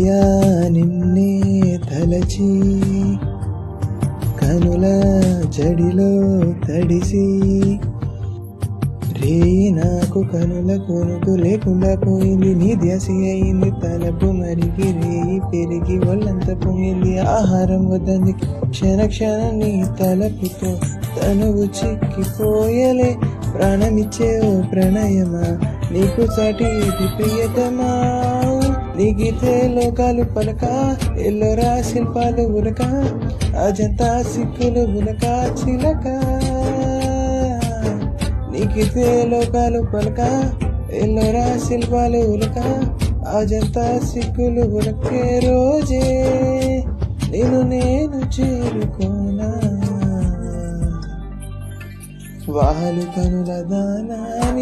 ప్రియా నిన్నే తలచి కనుల జడిలో తడిసి రే నాకు కనుల కొనుకు లేకుండా పోయింది నీ ధ్యాసి అయింది తలపు మరిగి రేయి పెరిగి ఒళ్ళంతా పోయింది ఆహారం వద్దంది క్షణ క్షణం నీ తలపుతో తనువు చిక్కిపోయలే ప్రాణమిచ్చే ఓ ప్రణయమా నీకు సాటి ఇది ప్రియతమా నీగితే లోకాలు పలక ఎల్లోరా శిల్పాలు ఉరక అజంతా సిక్కులు ఉనక చిలక నీకితే లోకాలు పలక ఎల్లోరా శిల్పాలు ఉలక అజంతా సిక్కులు ఉలకే రోజే నేను చేరుకోనా వాహలు కనుల దానా